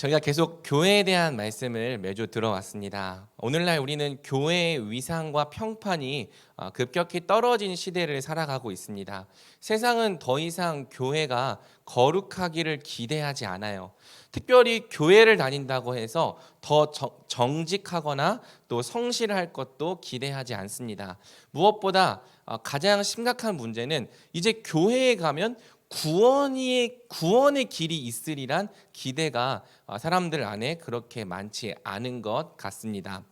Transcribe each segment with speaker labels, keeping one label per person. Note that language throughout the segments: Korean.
Speaker 1: 저희가 계속 교회에 대한 말씀을 매주 들어왔습니다. 오늘날 우리는 교회의 위상과 평판이 급격히 떨어진 시대를 살아가고 있습니다. 세상은 더 이상 교회가 거룩하기를 기대하지 않아요. 특별히 교회를 다닌다고 해서 더 정직하거나 또 성실할 것도 기대하지 않습니다. 무엇보다 가장 심각한 문제는 이제 교회에 가면 구원의 길이 있으리란 기대가 사람들 안에 그렇게 많지 않은 것 같습니다.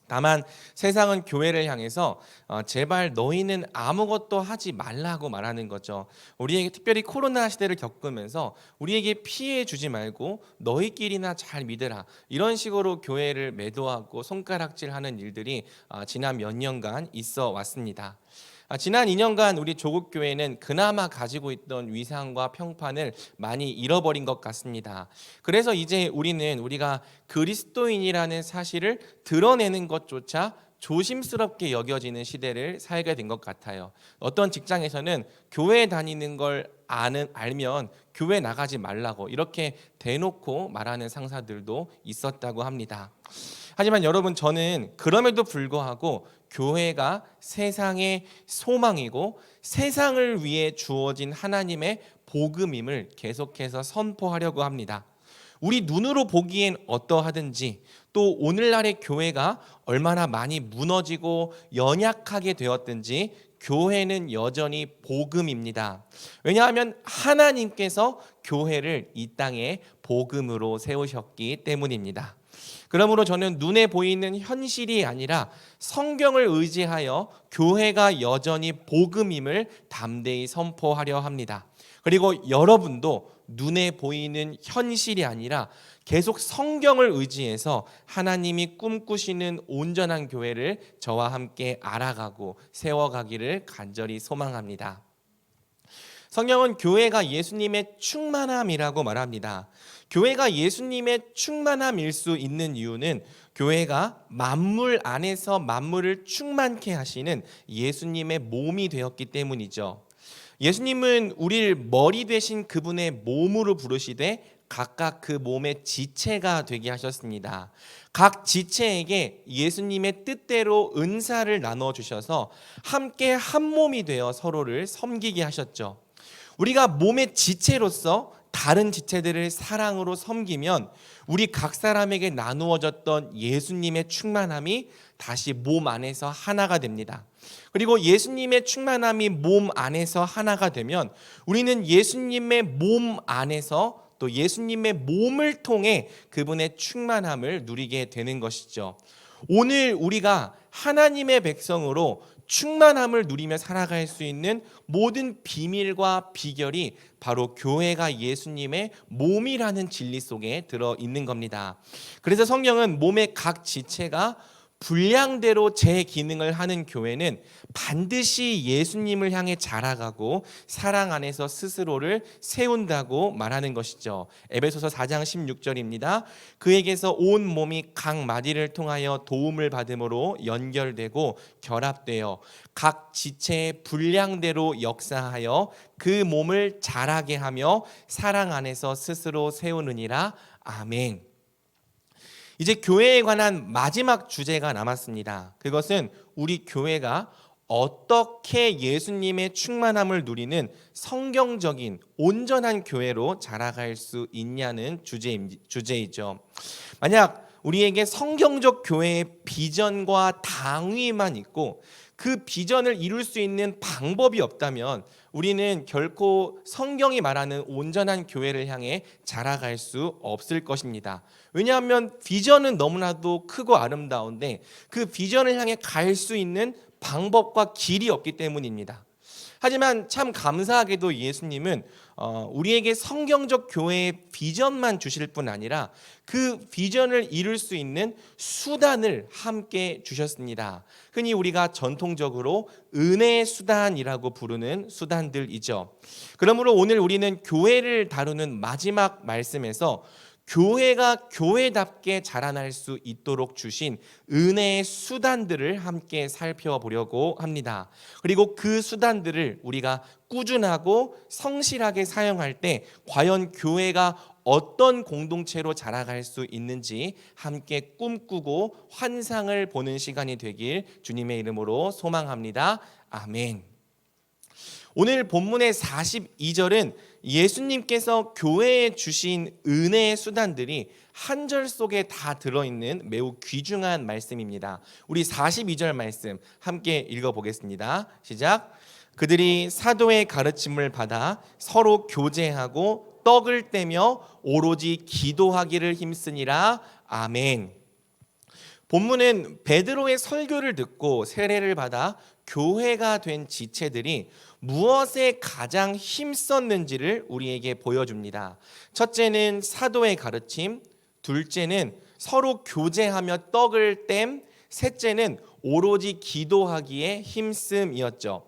Speaker 1: 다만 세상은 교회를 향해서 제발 너희는 아무것도 하지 말라고 말하는 거죠. 우리에게 특별히 코로나 시대를 겪으면서 우리에게 피해 주지 말고 너희끼리나 잘 믿으라, 이런 식으로 교회를 매도하고 손가락질하는 일들이 지난 몇 년간 있어 왔습니다. 지난 2년간 우리 조국교회는 그나마 가지고 있던 위상과 평판을 많이 잃어버린 것 같습니다. 그래서 이제 우리가 그리스도인이라는 사실을 드러내는 것조차 조심스럽게 여겨지는 시대를 살게 된 것 같아요. 어떤 직장에서는 교회 다니는 걸 알면 교회 나가지 말라고 이렇게 대놓고 말하는 상사들도 있었다고 합니다. 하지만 여러분, 저는 그럼에도 불구하고 교회가 세상의 소망이고 세상을 위해 주어진 하나님의 복음임을 계속해서 선포하려고 합니다. 우리 눈으로 보기엔 어떠하든지, 또 오늘날의 교회가 얼마나 많이 무너지고 연약하게 되었든지 교회는 여전히 복음입니다. 왜냐하면 하나님께서 교회를 이 땅에 복음으로 세우셨기 때문입니다. 그러므로 저는 눈에 보이는 현실이 아니라 성경을 의지하여 교회가 여전히 복음임을 담대히 선포하려 합니다. 그리고 여러분도 눈에 보이는 현실이 아니라 계속 성경을 의지해서 하나님이 꿈꾸시는 온전한 교회를 저와 함께 알아가고 세워가기를 간절히 소망합니다. 성경은 교회가 예수님의 충만함이라고 말합니다. 교회가 예수님의 충만함일 수 있는 이유는 교회가 만물 안에서 만물을 충만케 하시는 예수님의 몸이 되었기 때문이죠. 예수님은 우리를 머리 되신 그분의 몸으로 부르시되 각각 그 몸의 지체가 되게 하셨습니다. 각 지체에게 예수님의 뜻대로 은사를 나눠 주셔서 함께 한 몸이 되어 서로를 섬기게 하셨죠. 우리가 몸의 지체로서 다른 지체들을 사랑으로 섬기면 우리 각 사람에게 나누어졌던 예수님의 충만함이 다시 몸 안에서 하나가 됩니다. 그리고 예수님의 충만함이 몸 안에서 하나가 되면 우리는 예수님의 몸 안에서 또 예수님의 몸을 통해 그분의 충만함을 누리게 되는 것이죠. 오늘 우리가 하나님의 백성으로 충만함을 누리며 살아갈 수 있는 모든 비밀과 비결이 바로 교회가 예수님의 몸이라는 진리 속에 들어 있는 겁니다. 그래서 성경은 몸의 각 지체가 분량대로 제 기능을 하는 교회는 반드시 예수님을 향해 자라가고 사랑 안에서 스스로를 세운다고 말하는 것이죠. 에베소서 4장 16절입니다. 그에게서 온 몸이 각 마디를 통하여 도움을 받음으로 연결되고 결합되어 각 지체의 분량대로 역사하여 그 몸을 자라게 하며 사랑 안에서 스스로 세우느니라. 아멘. 이제 교회에 관한 마지막 주제가 남았습니다. 그것은 우리 교회가 어떻게 예수님의 충만함을 누리는 성경적인 온전한 교회로 자라갈 수 있냐는 주제이죠. 만약 우리에게 성경적 교회의 비전과 당위만 있고 그 비전을 이룰 수 있는 방법이 없다면 우리는 결코 성경이 말하는 온전한 교회를 향해 자라갈 수 없을 것입니다. 왜냐하면 비전은 너무나도 크고 아름다운데 그 비전을 향해 갈 수 있는 방법과 길이 없기 때문입니다. 하지만 참 감사하게도 예수님은 우리에게 성경적 교회의 비전만 주실 뿐 아니라 그 비전을 이룰 수 있는 수단을 함께 주셨습니다. 흔히 우리가 전통적으로 은혜의 수단이라고 부르는 수단들이죠. 그러므로 오늘 우리는 교회를 다루는 마지막 말씀에서 교회가 교회답게 자라날 수 있도록 주신 은혜의 수단들을 함께 살펴보려고 합니다. 그리고 그 수단들을 우리가 꾸준하고 성실하게 사용할 때 과연 교회가 어떤 공동체로 자라갈 수 있는지 함께 꿈꾸고 환상을 보는 시간이 되길 주님의 이름으로 소망합니다. 아멘. 오늘 본문의 42절은 예수님께서 교회에 주신 은혜의 수단들이 한 절 속에 다 들어있는 매우 귀중한 말씀입니다. 우리 42절 말씀 함께 읽어보겠습니다. 시작. 그들이 사도의 가르침을 받아 서로 교제하고 떡을 떼며 오로지 기도하기를 힘쓰니라. 아멘. 본문은 베드로의 설교를 듣고 세례를 받아 교회가 된 지체들이 무엇에 가장 힘썼는지를 우리에게 보여줍니다. 첫째는 사도의 가르침, 둘째는 서로 교제하며 떡을 땜, 셋째는 오로지 기도하기에 힘씀이었죠.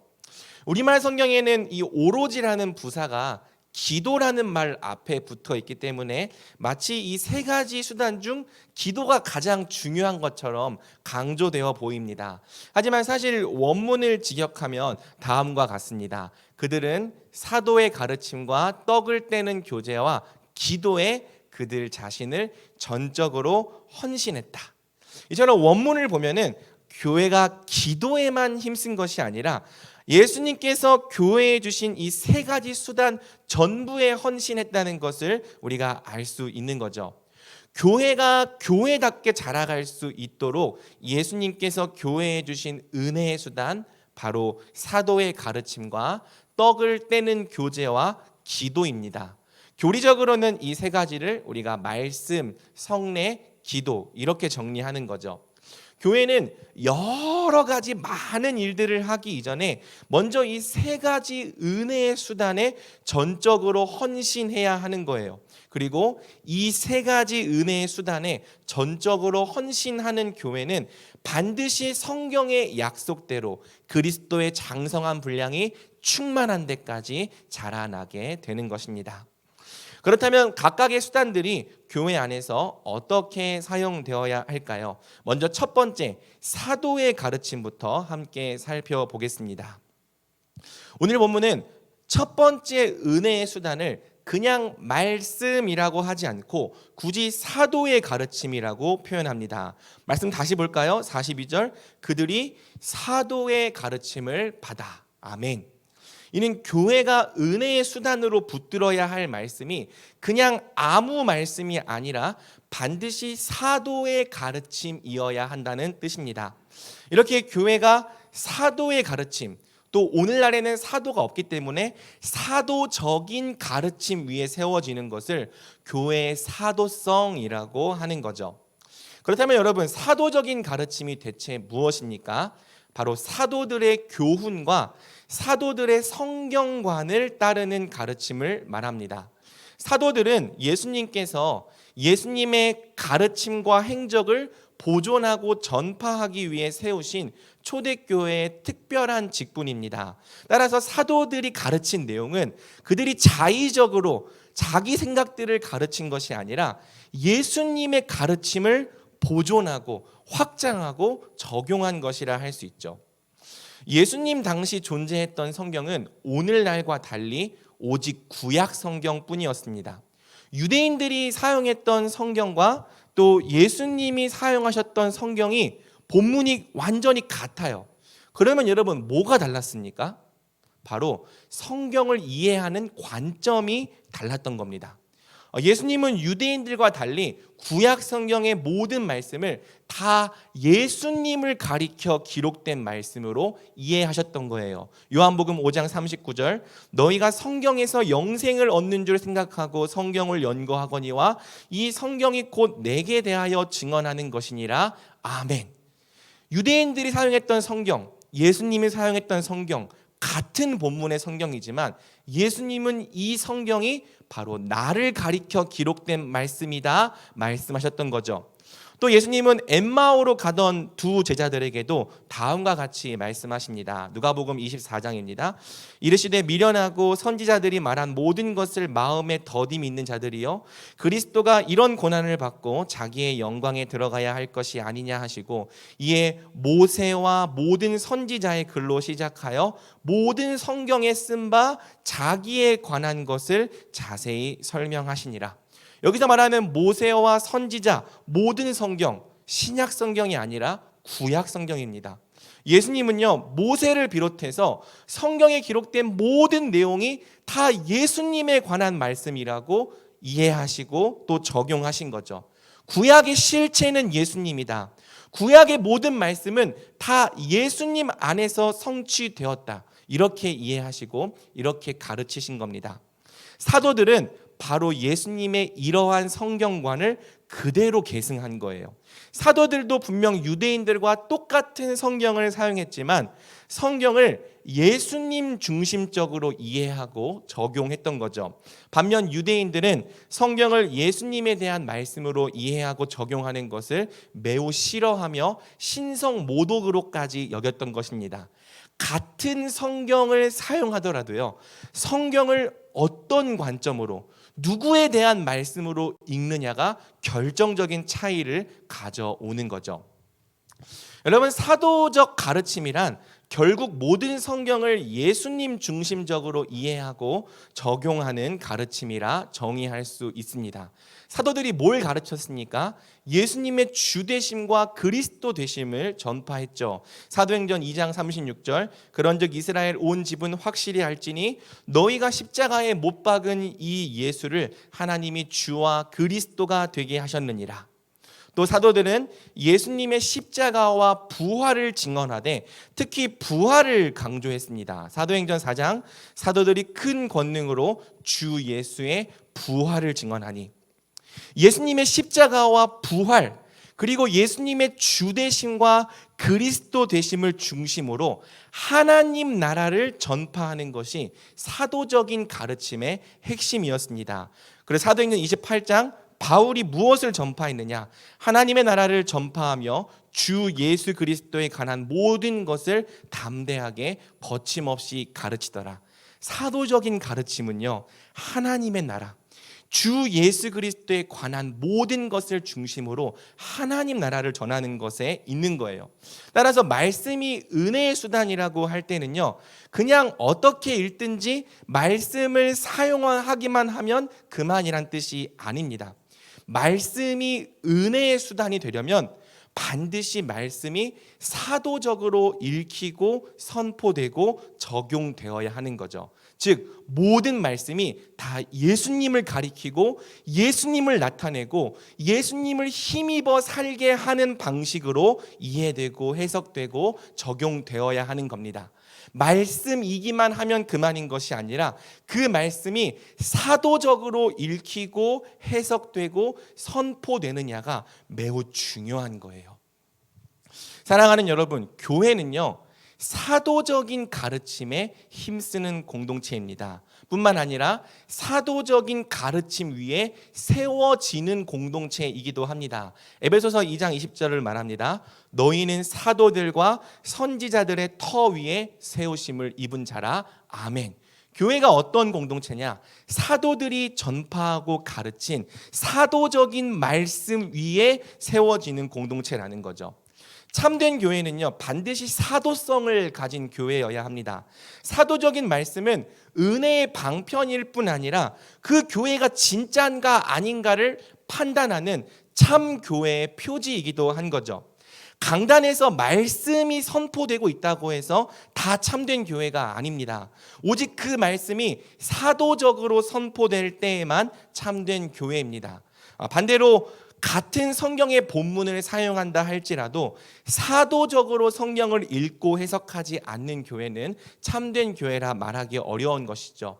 Speaker 1: 우리말 성경에는 이 오로지라는 부사가 기도라는 말 앞에 붙어 있기 때문에 마치 이 세 가지 수단 중 기도가 가장 중요한 것처럼 강조되어 보입니다. 하지만 사실 원문을 직역하면 다음과 같습니다. 그들은 사도의 가르침과 떡을 떼는 교제와 기도에 그들 자신을 전적으로 헌신했다. 이처럼 원문을 보면은 교회가 기도에만 힘쓴 것이 아니라 예수님께서 교회에 주신 이 세 가지 수단 전부에 헌신했다는 것을 우리가 알 수 있는 거죠. 교회가 교회답게 자라갈 수 있도록 예수님께서 교회에 주신 은혜의 수단, 바로 사도의 가르침과 떡을 떼는 교제와 기도입니다. 교리적으로는 이 세 가지를 우리가 말씀, 성례, 기도 이렇게 정리하는 거죠. 교회는 여러 가지 많은 일들을 하기 이전에 먼저 이 세 가지 은혜의 수단에 전적으로 헌신해야 하는 거예요. 그리고 이 세 가지 은혜의 수단에 전적으로 헌신하는 교회는 반드시 성경의 약속대로 그리스도의 장성한 분량이 충만한 데까지 자라나게 되는 것입니다. 그렇다면 각각의 수단들이 교회 안에서 어떻게 사용되어야 할까요? 먼저 첫 번째, 사도의 가르침부터 함께 살펴보겠습니다. 오늘 본문은 첫 번째 은혜의 수단을 그냥 말씀이라고 하지 않고 굳이 사도의 가르침이라고 표현합니다. 말씀 다시 볼까요? 42절, 그들이 사도의 가르침을 받아. 아멘. 이는 교회가 은혜의 수단으로 붙들어야 할 말씀이 그냥 아무 말씀이 아니라 반드시 사도의 가르침이어야 한다는 뜻입니다. 이렇게 교회가 사도의 가르침, 또 오늘날에는 사도가 없기 때문에 사도적인 가르침 위에 세워지는 것을 교회의 사도성이라고 하는 거죠. 그렇다면 여러분, 사도적인 가르침이 대체 무엇입니까? 바로 사도들의 교훈과 사도들의 성경관을 따르는 가르침을 말합니다. 사도들은 예수님께서 예수님의 가르침과 행적을 보존하고 전파하기 위해 세우신 초대교회의 특별한 직분입니다. 따라서 사도들이 가르친 내용은 그들이 자의적으로 자기 생각들을 가르친 것이 아니라 예수님의 가르침을 보존하고 확장하고 적용한 것이라 할 수 있죠. 예수님 당시 존재했던 성경은 오늘날과 달리 오직 구약 성경뿐이었습니다. 유대인들이 사용했던 성경과 또 예수님이 사용하셨던 성경이 본문이 완전히 같아요. 그러면 여러분, 뭐가 달랐습니까? 바로 성경을 이해하는 관점이 달랐던 겁니다. 예수님은 유대인들과 달리 구약 성경의 모든 말씀을 다 예수님을 가리켜 기록된 말씀으로 이해하셨던 거예요. 요한복음 5장 39절, 너희가 성경에서 영생을 얻는 줄 생각하고 성경을 연구하거니와 이 성경이 곧 내게 대하여 증언하는 것이니라. 아멘. 유대인들이 사용했던 성경, 예수님이 사용했던 성경, 같은 본문의 성경이지만 예수님은 이 성경이 바로 나를 가리켜 기록된 말씀이다 말씀하셨던 거죠. 또 예수님은 엠마오로 가던 두 제자들에게도 다음과 같이 말씀하십니다. 누가복음 24장입니다. 이르시되 미련하고 선지자들이 말한 모든 것을 마음에 더디 믿는 자들이여 그리스도가 이런 고난을 받고 자기의 영광에 들어가야 할 것이 아니냐 하시고 이에 모세와 모든 선지자의 글로 시작하여 모든 성경에 쓴 바 자기에 관한 것을 자세히 설명하시니라. 여기서 말하는 모세와 선지자, 모든 성경, 신약 성경이 아니라 구약 성경입니다. 예수님은요, 모세를 비롯해서 성경에 기록된 모든 내용이 다 예수님에 관한 말씀이라고 이해하시고 또 적용하신 거죠. 구약의 실체는 예수님이다. 구약의 모든 말씀은 다 예수님 안에서 성취되었다. 이렇게 이해하시고 이렇게 가르치신 겁니다. 사도들은 바로 예수님의 이러한 성경관을 그대로 계승한 거예요. 사도들도 분명 유대인들과 똑같은 성경을 사용했지만 성경을 예수님 중심적으로 이해하고 적용했던 거죠. 반면 유대인들은 성경을 예수님에 대한 말씀으로 이해하고 적용하는 것을 매우 싫어하며 신성 모독으로까지 여겼던 것입니다. 같은 성경을 사용하더라도요, 성경을 어떤 관점으로 누구에 대한 말씀으로 읽느냐가 결정적인 차이를 가져오는 거죠. 여러분, 사도적 가르침이란 결국 모든 성경을 예수님 중심적으로 이해하고 적용하는 가르침이라 정의할 수 있습니다. 사도들이 뭘 가르쳤습니까? 예수님의 주되심과 그리스도 되심을 전파했죠. 사도행전 2장 36절 그런즉 이스라엘 온 집은 확실히 알지니 너희가 십자가에 못 박은 이 예수를 하나님이 주와 그리스도가 되게 하셨느니라. 또 사도들은 예수님의 십자가와 부활을 증언하되 특히 부활을 강조했습니다. 사도행전 4장 사도들이 큰 권능으로 주 예수의 부활을 증언하니 예수님의 십자가와 부활 그리고 예수님의 주되심과 그리스도 되심을 중심으로 하나님 나라를 전파하는 것이 사도적인 가르침의 핵심이었습니다. 그래서 사도행전 28장 바울이 무엇을 전파했느냐? 하나님의 나라를 전파하며 주 예수 그리스도에 관한 모든 것을 담대하게 거침없이 가르치더라. 사도적인 가르침은요, 하나님의 나라, 주 예수 그리스도에 관한 모든 것을 중심으로 하나님 나라를 전하는 것에 있는 거예요. 따라서 말씀이 은혜의 수단이라고 할 때는요, 그냥 어떻게 읽든지 말씀을 사용하기만 하면 그만이란 뜻이 아닙니다. 말씀이 은혜의 수단이 되려면 반드시 말씀이 사도적으로 읽히고 선포되고 적용되어야 하는 거죠. 즉 모든 말씀이 다 예수님을 가리키고 예수님을 나타내고 예수님을 힘입어 살게 하는 방식으로 이해되고 해석되고 적용되어야 하는 겁니다. 말씀이기만 하면 그만인 것이 아니라 그 말씀이 사도적으로 읽히고 해석되고 선포되느냐가 매우 중요한 거예요. 사랑하는 여러분, 교회는요, 사도적인 가르침에 힘쓰는 공동체입니다. 뿐만 아니라 사도적인 가르침 위에 세워지는 공동체이기도 합니다. 에베소서 2장 20절을 말합니다. 너희는 사도들과 선지자들의 터 위에 세우심을 입은 자라. 아멘. 교회가 어떤 공동체냐? 사도들이 전파하고 가르친 사도적인 말씀 위에 세워지는 공동체라는 거죠. 참된 교회는요, 반드시 사도성을 가진 교회여야 합니다. 사도적인 말씀은 은혜의 방편일 뿐 아니라 그 교회가 진짜인가 아닌가를 판단하는 참 교회의 표지이기도 한 거죠. 강단에서 말씀이 선포되고 있다고 해서 다 참된 교회가 아닙니다. 오직 그 말씀이 사도적으로 선포될 때에만 참된 교회입니다. 반대로 같은 성경의 본문을 사용한다 할지라도 사도적으로 성경을 읽고 해석하지 않는 교회는 참된 교회라 말하기 어려운 것이죠.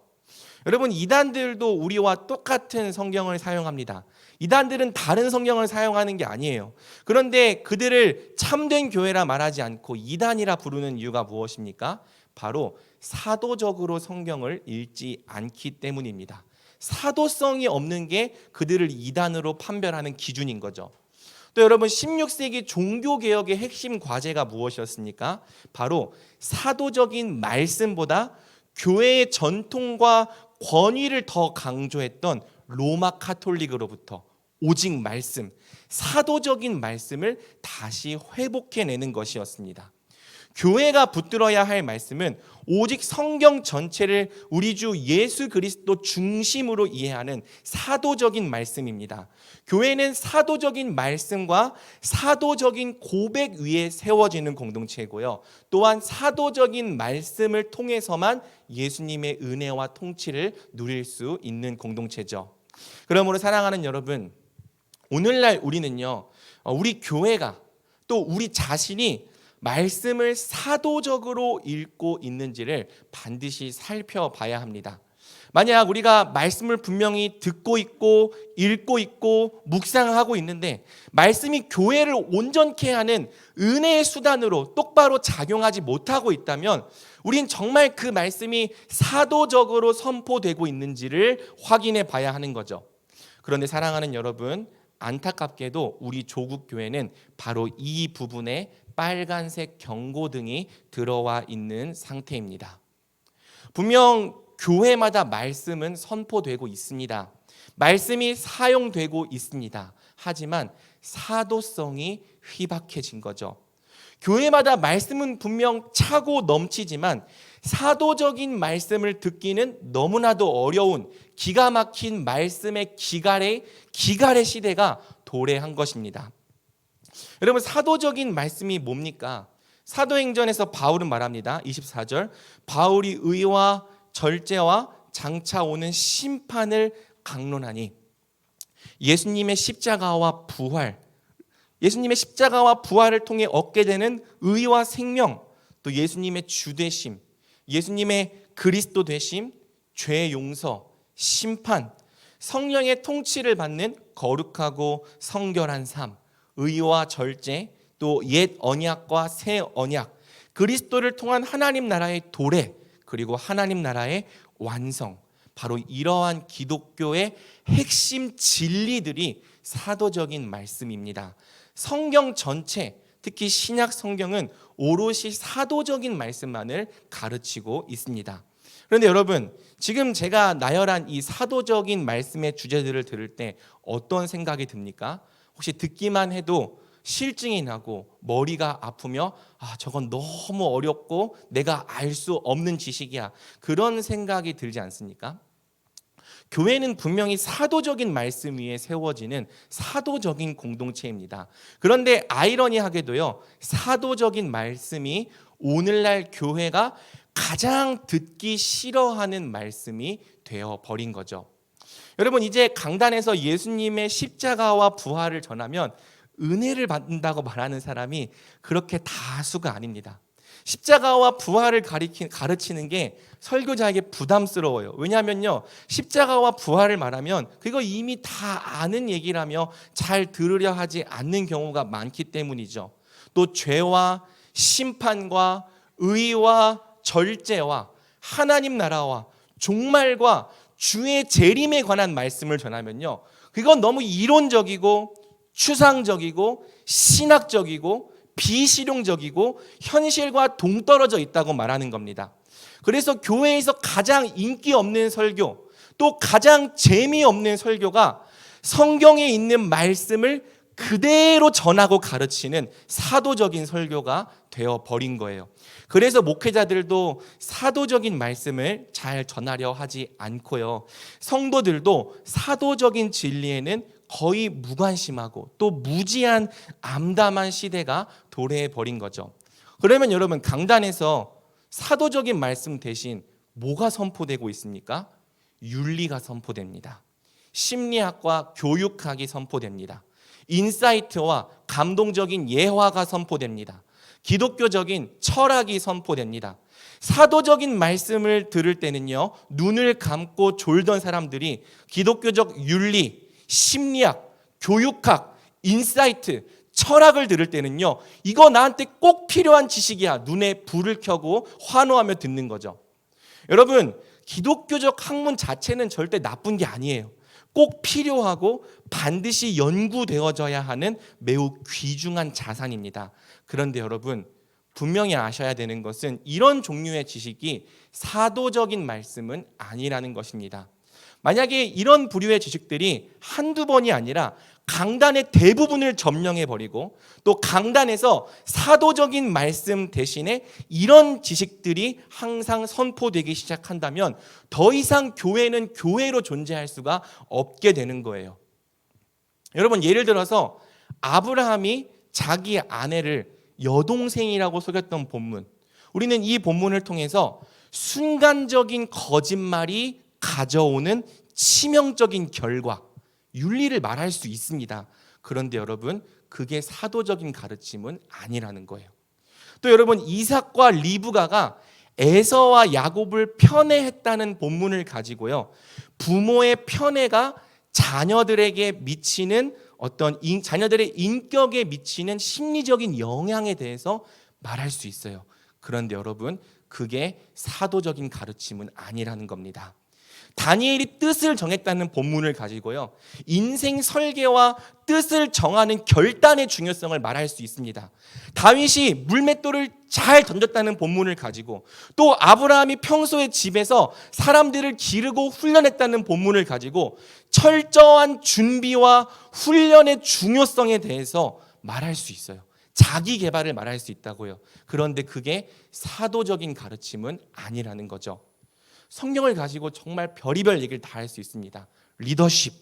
Speaker 1: 여러분, 이단들도 우리와 똑같은 성경을 사용합니다. 이단들은 다른 성경을 사용하는 게 아니에요. 그런데 그들을 참된 교회라 말하지 않고 이단이라 부르는 이유가 무엇입니까? 바로 사도적으로 성경을 읽지 않기 때문입니다. 사도성이 없는 게 그들을 이단으로 판별하는 기준인 거죠. 또 여러분 16세기 종교개혁의 핵심 과제가 무엇이었습니까? 바로 사도적인 말씀보다 교회의 전통과 권위를 더 강조했던 로마 카톨릭으로부터 오직 말씀, 사도적인 말씀을 다시 회복해내는 것이었습니다. 교회가 붙들어야 할 말씀은 오직 성경 전체를 우리 주 예수 그리스도 중심으로 이해하는 사도적인 말씀입니다. 교회는 사도적인 말씀과 사도적인 고백 위에 세워지는 공동체고요. 또한 사도적인 말씀을 통해서만 예수님의 은혜와 통치를 누릴 수 있는 공동체죠. 그러므로 사랑하는 여러분, 오늘날 우리는요, 우리 교회가 또 우리 자신이 말씀을 사도적으로 읽고 있는지를 반드시 살펴봐야 합니다. 만약 우리가 말씀을 분명히 듣고 있고 읽고 있고 묵상하고 있는데 말씀이 교회를 온전케 하는 은혜의 수단으로 똑바로 작용하지 못하고 있다면 우린 정말 그 말씀이 사도적으로 선포되고 있는지를 확인해 봐야 하는 거죠. 그런데 사랑하는 여러분, 안타깝게도 우리 조국 교회는 바로 이 부분에 빨간색 경고등이 들어와 있는 상태입니다. 분명 교회마다 말씀은 선포되고 있습니다. 말씀이 사용되고 있습니다. 하지만 사도성이 희박해진 거죠. 교회마다 말씀은 분명 차고 넘치지만 사도적인 말씀을 듣기는 너무나도 어려운 기가 막힌 말씀의 기갈의 시대가 도래한 것입니다. 여러분, 사도적인 말씀이 뭡니까? 사도행전에서 바울은 말합니다. 24절, 바울이 의와 절제와 장차 오는 심판을 강론하니 예수님의 십자가와 부활을 통해 얻게 되는 의와 생명, 또 예수님의 주되심, 예수님의 그리스도 되심, 죄 용서, 심판, 성령의 통치를 받는 거룩하고 성결한 삶, 의와 절제, 또 옛 언약과 새 언약, 그리스도를 통한 하나님 나라의 도래, 그리고 하나님 나라의 완성, 바로 이러한 기독교의 핵심 진리들이 사도적인 말씀입니다. 성경 전체, 특히 신약 성경은 오롯이 사도적인 말씀만을 가르치고 있습니다. 그런데 여러분, 지금 제가 나열한 이 사도적인 말씀의 주제들을 들을 때 어떤 생각이 듭니까? 혹시 듣기만 해도 실증이 나고 머리가 아프며 저건 너무 어렵고 내가 알 수 없는 지식이야, 그런 생각이 들지 않습니까? 교회는 분명히 사도적인 말씀 위에 세워지는 사도적인 공동체입니다. 그런데 아이러니하게도요, 사도적인 말씀이 오늘날 교회가 가장 듣기 싫어하는 말씀이 되어버린 거죠. 여러분, 이제 강단에서 예수님의 십자가와 부활을 전하면 은혜를 받는다고 말하는 사람이 그렇게 다수가 아닙니다. 십자가와 부활을 가르치는 게 설교자에게 부담스러워요. 왜냐하면요, 십자가와 부활을 말하면 그거 이미 다 아는 얘기라며 잘 들으려 하지 않는 경우가 많기 때문이죠. 또 죄와 심판과 의와 절제와 하나님 나라와 종말과 주의 재림에 관한 말씀을 전하면요, 그건 너무 이론적이고 추상적이고 신학적이고 비실용적이고 현실과 동떨어져 있다고 말하는 겁니다. 그래서 교회에서 가장 인기 없는 설교, 또 가장 재미없는 설교가 성경에 있는 말씀을 그대로 전하고 가르치는 사도적인 설교가 되어버린 거예요. 그래서 목회자들도 사도적인 말씀을 잘 전하려 하지 않고요, 성도들도 사도적인 진리에는 거의 무관심하고 또 무지한 암담한 시대가 도래해버린 거죠. 그러면 여러분, 강단에서 사도적인 말씀 대신 뭐가 선포되고 있습니까? 윤리가 선포됩니다. 심리학과 교육학이 선포됩니다. 인사이트와 감동적인 예화가 선포됩니다. 기독교적인 철학이 선포됩니다. 사도적인 말씀을 들을 때는요, 눈을 감고 졸던 사람들이 기독교적 윤리, 심리학, 교육학, 인사이트, 철학을 들을 때는요, 이거 나한테 꼭 필요한 지식이야, 눈에 불을 켜고 환호하며 듣는 거죠. 여러분, 기독교적 학문 자체는 절대 나쁜 게 아니에요. 꼭 필요하고 반드시 연구되어져야 하는 매우 귀중한 자산입니다. 그런데 여러분, 분명히 아셔야 되는 것은 이런 종류의 지식이 사도적인 말씀은 아니라는 것입니다. 만약에 이런 부류의 지식들이 한두 번이 아니라 강단의 대부분을 점령해버리고 또 강단에서 사도적인 말씀 대신에 이런 지식들이 항상 선포되기 시작한다면 더 이상 교회는 교회로 존재할 수가 없게 되는 거예요. 여러분, 예를 들어서 아브라함이 자기 아내를 여동생이라고 속였던 본문, 우리는 이 본문을 통해서 순간적인 거짓말이 가져오는 치명적인 결과, 윤리를 말할 수 있습니다. 그런데 여러분, 그게 사도적인 가르침은 아니라는 거예요. 또 여러분, 이삭과 리브가가 에서와 야곱을 편애했다는 본문을 가지고요, 부모의 편애가 자녀들에게 미치는 자녀들의 인격에 미치는 심리적인 영향에 대해서 말할 수 있어요. 그런데 여러분, 그게 사도적인 가르침은 아니라는 겁니다. 다니엘이 뜻을 정했다는 본문을 가지고요, 인생 설계와 뜻을 정하는 결단의 중요성을 말할 수 있습니다. 다윗이 물맷돌을 잘 던졌다는 본문을 가지고 또 아브라함이 평소에 집에서 사람들을 기르고 훈련했다는 본문을 가지고 철저한 준비와 훈련의 중요성에 대해서 말할 수 있어요. 자기 개발을 말할 수 있다고요. 그런데 그게 사도적인 가르침은 아니라는 거죠. 성경을 가지고 정말 별의별 얘기를 다 할 수 있습니다. 리더십,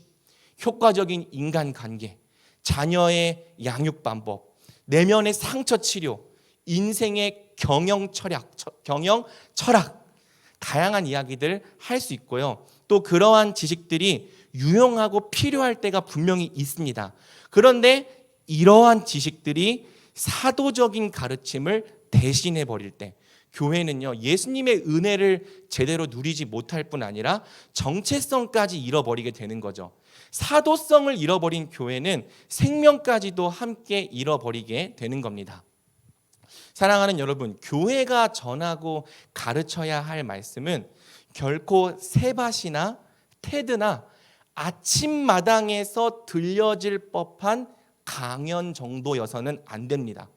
Speaker 1: 효과적인 인간관계, 자녀의 양육 방법, 내면의 상처 치료, 인생의 경영 철학, 다양한 이야기들 할 수 있고요. 또 그러한 지식들이 유용하고 필요할 때가 분명히 있습니다. 그런데 이러한 지식들이 사도적인 가르침을 대신해 버릴 때 교회는요, 예수님의 은혜를 제대로 누리지 못할 뿐 아니라 정체성까지 잃어버리게 되는 거죠. 사도성을 잃어버린 교회는 생명까지도 함께 잃어버리게 되는 겁니다. 사랑하는 여러분, 교회가 전하고 가르쳐야 할 말씀은 결코 세밭이나 테드나 아침마당에서 들려질 법한 강연 정도여서는 안 됩니다.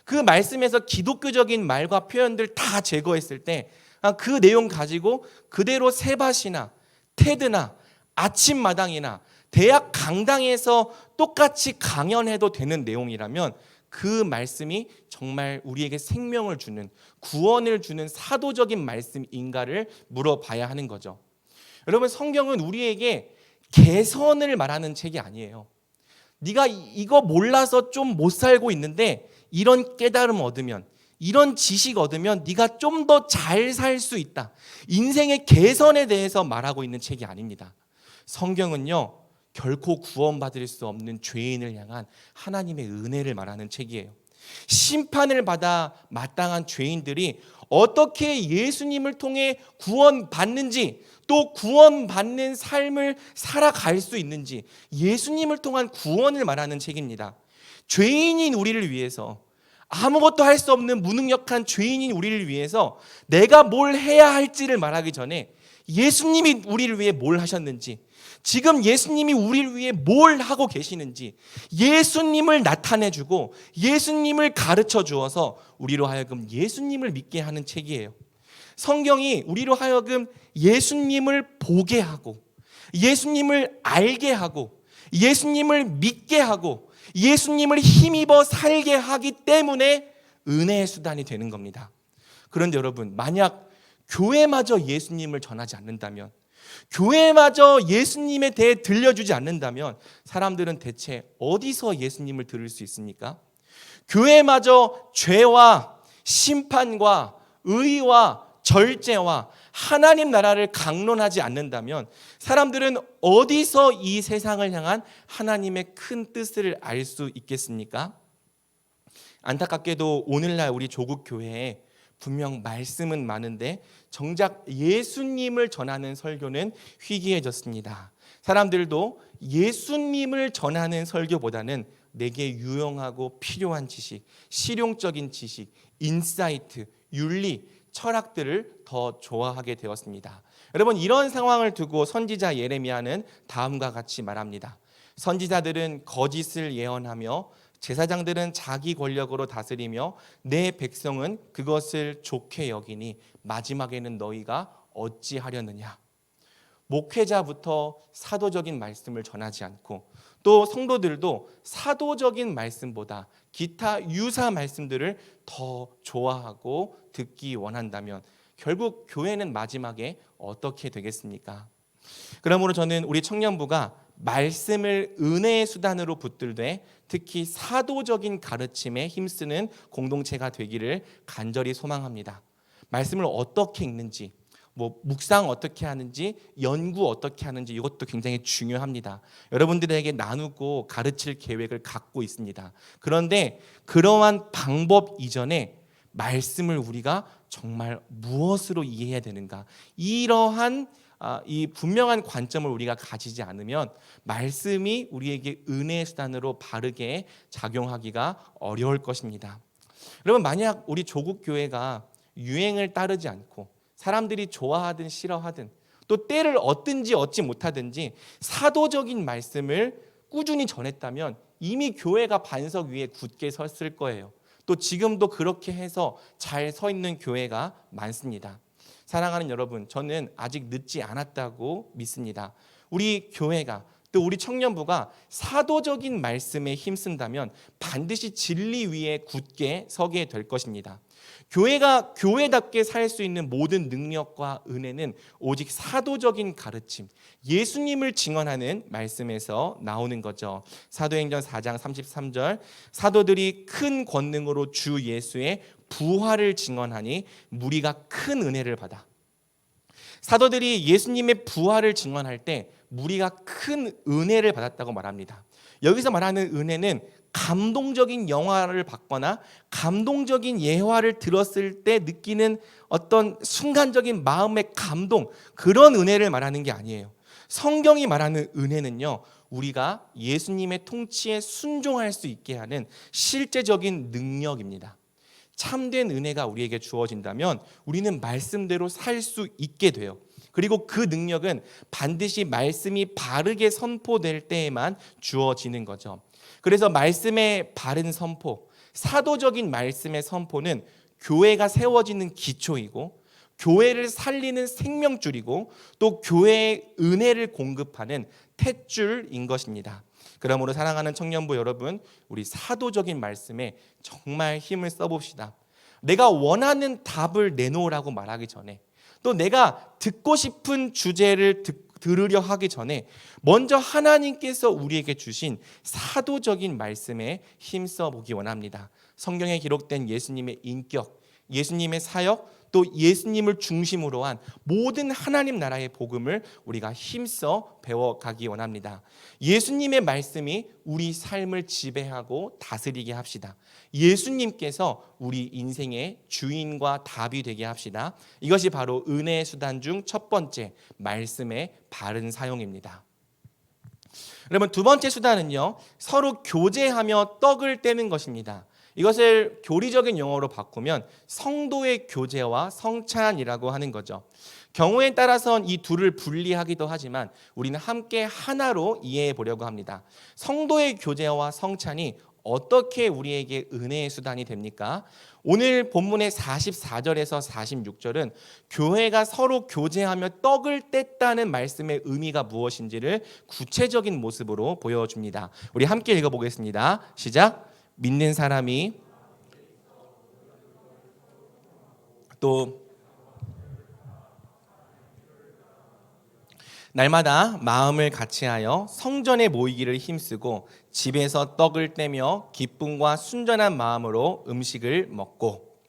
Speaker 1: 그 말씀에서 기독교적인 말과 표현들 다 제거했을 때 그 내용 가지고 그대로 세밭이나 테드나 아침마당이나 대학 강당에서 똑같이 강연해도 되는 내용이라면 그 말씀이 정말 우리에게 생명을 주는, 구원을 주는 사도적인 말씀인가를 물어봐야 하는 거죠. 여러분, 성경은 우리에게 개선을 말하는 책이 아니에요. 네가 이거 몰라서 좀 못 살고 있는데 이런 깨달음 얻으면, 이런 지식 얻으면 네가 좀 더 잘 살 수 있다, 인생의 개선에 대해서 말하고 있는 책이 아닙니다. 성경은요, 결코 구원받을 수 없는 죄인을 향한 하나님의 은혜를 말하는 책이에요. 심판을 받아 마땅한 죄인들이 어떻게 예수님을 통해 구원받는지, 또 구원받는 삶을 살아갈 수 있는지, 예수님을 통한 구원을 말하는 책입니다. 죄인인 우리를 위해서, 아무것도 할 수 없는 무능력한 죄인인 우리를 위해서 내가 뭘 해야 할지를 말하기 전에 예수님이 우리를 위해 뭘 하셨는지, 지금 예수님이 우리를 위해 뭘 하고 계시는지 예수님을 나타내주고 예수님을 가르쳐 주어서 우리로 하여금 예수님을 믿게 하는 책이에요. 성경이 우리로 하여금 예수님을 보게 하고 예수님을 알게 하고 예수님을 믿게 하고 예수님을 힘입어 살게 하기 때문에 은혜의 수단이 되는 겁니다. 그런데 여러분, 만약 교회마저 예수님을 전하지 않는다면, 교회마저 예수님에 대해 들려주지 않는다면 사람들은 대체 어디서 예수님을 들을 수 있습니까? 교회마저 죄와 심판과 의와 절제와 하나님 나라를 강론하지 않는다면 사람들은 어디서 이 세상을 향한 하나님의 큰 뜻을 알 수 있겠습니까? 안타깝게도 오늘날 우리 조국 교회에 분명 말씀은 많은데 정작 예수님을 전하는 설교는 희귀해졌습니다. 사람들도 예수님을 전하는 설교보다는 내게 유용하고 필요한 지식, 실용적인 지식, 인사이트, 윤리, 철학들을 더 좋아하게 되었습니다. 여러분, 이런 상황을 두고 선지자 예레미야는 다음과 같이 말합니다. 선지자들은 거짓을 예언하며 제사장들은 자기 권력으로 다스리며 내 백성은 그것을 좋게 여기니 마지막에는 너희가 어찌하려느냐. 목회자부터 사도적인 말씀을 전하지 않고 또 성도들도 사도적인 말씀보다 기타 유사 말씀들을 더 좋아하고 듣기 원한다면 결국 교회는 마지막에 어떻게 되겠습니까? 그러므로 저는 우리 청년부가 말씀을 은혜의 수단으로 붙들되 특히 사도적인 가르침에 힘쓰는 공동체가 되기를 간절히 소망합니다. 말씀을 어떻게 읽는지, 묵상 어떻게 하는지, 연구 어떻게 하는지 이것도 굉장히 중요합니다. 여러분들에게 나누고 가르칠 계획을 갖고 있습니다. 그런데 그러한 방법 이전에 말씀을 우리가 정말 무엇으로 이해해야 되는가, 이러한 이 분명한 관점을 우리가 가지지 않으면 말씀이 우리에게 은혜의 수단으로 바르게 작용하기가 어려울 것입니다. 여러분, 만약 우리 조국 교회가 유행을 따르지 않고 사람들이 좋아하든 싫어하든 또 때를 얻든지 얻지 못하든지 사도적인 말씀을 꾸준히 전했다면 이미 교회가 반석 위에 굳게 섰을 거예요. 또 지금도 그렇게 해서 잘 서 있는 교회가 많습니다. 사랑하는 여러분, 저는 아직 늦지 않았다고 믿습니다. 우리 교회가 또 우리 청년부가 사도적인 말씀에 힘쓴다면 반드시 진리 위에 굳게 서게 될 것입니다. 교회가 교회답게 살 수 있는 모든 능력과 은혜는 오직 사도적인 가르침, 예수님을 증언하는 말씀에서 나오는 거죠. 사도행전 4장 33절, 사도들이 큰 권능으로 주 예수의 부활을 증언하니 무리가 큰 은혜를 받아. 사도들이 예수님의 부활을 증언할 때 무리가 큰 은혜를 받았다고 말합니다. 여기서 말하는 은혜는 감동적인 영화를 봤거나 감동적인 예화를 들었을 때 느끼는 어떤 순간적인 마음의 감동, 그런 은혜를 말하는 게 아니에요. 성경이 말하는 은혜는요, 우리가 예수님의 통치에 순종할 수 있게 하는 실제적인 능력입니다. 참된 은혜가 우리에게 주어진다면 우리는 말씀대로 살 수 있게 돼요. 그리고 그 능력은 반드시 말씀이 바르게 선포될 때에만 주어지는 거죠. 그래서 말씀의 바른 선포, 사도적인 말씀의 선포는 교회가 세워지는 기초이고 교회를 살리는 생명줄이고 또 교회의 은혜를 공급하는 탯줄인 것입니다. 그러므로 사랑하는 청년부 여러분, 우리 사도적인 말씀에 정말 힘을 써봅시다. 내가 원하는 답을 내놓으라고 말하기 전에, 또 내가 듣고 싶은 주제를 들으려 하기 전에 먼저 하나님께서 우리에게 주신 사도적인 말씀에 힘써 보기 원합니다. 성경에 기록된 예수님의 인격, 예수님의 사역, 또 예수님을 중심으로 한 모든 하나님 나라의 복음을 우리가 힘써 배워가기 원합니다. 예수님의 말씀이 우리 삶을 지배하고 다스리게 합시다. 예수님께서 우리 인생의 주인과 답이 되게 합시다. 이것이 바로 은혜의 수단 중 첫 번째, 말씀의 바른 사용입니다. 여러분, 두 번째 수단은요, 서로 교제하며 떡을 떼는 것입니다. 이것을 교리적인 용어로 바꾸면 성도의 교제와 성찬이라고 하는 거죠. 경우에 따라서는 이 둘을 분리하기도 하지만 우리는 함께 하나로 이해해 보려고 합니다. 성도의 교제와 성찬이 어떻게 우리에게 은혜의 수단이 됩니까? 오늘 본문의 44절에서 46절은 교회가 서로 교제하며 떡을 뗐다는 말씀의 의미가 무엇인지를 구체적인 모습으로 보여줍니다. 우리 함께 읽어보겠습니다. 시작. 믿는 사람이 또 날마다 마음을 같이하여 성전에 모이기를 힘쓰고 집에서 떡을 떼며 기쁨과 순전한 마음으로 음식을 먹고.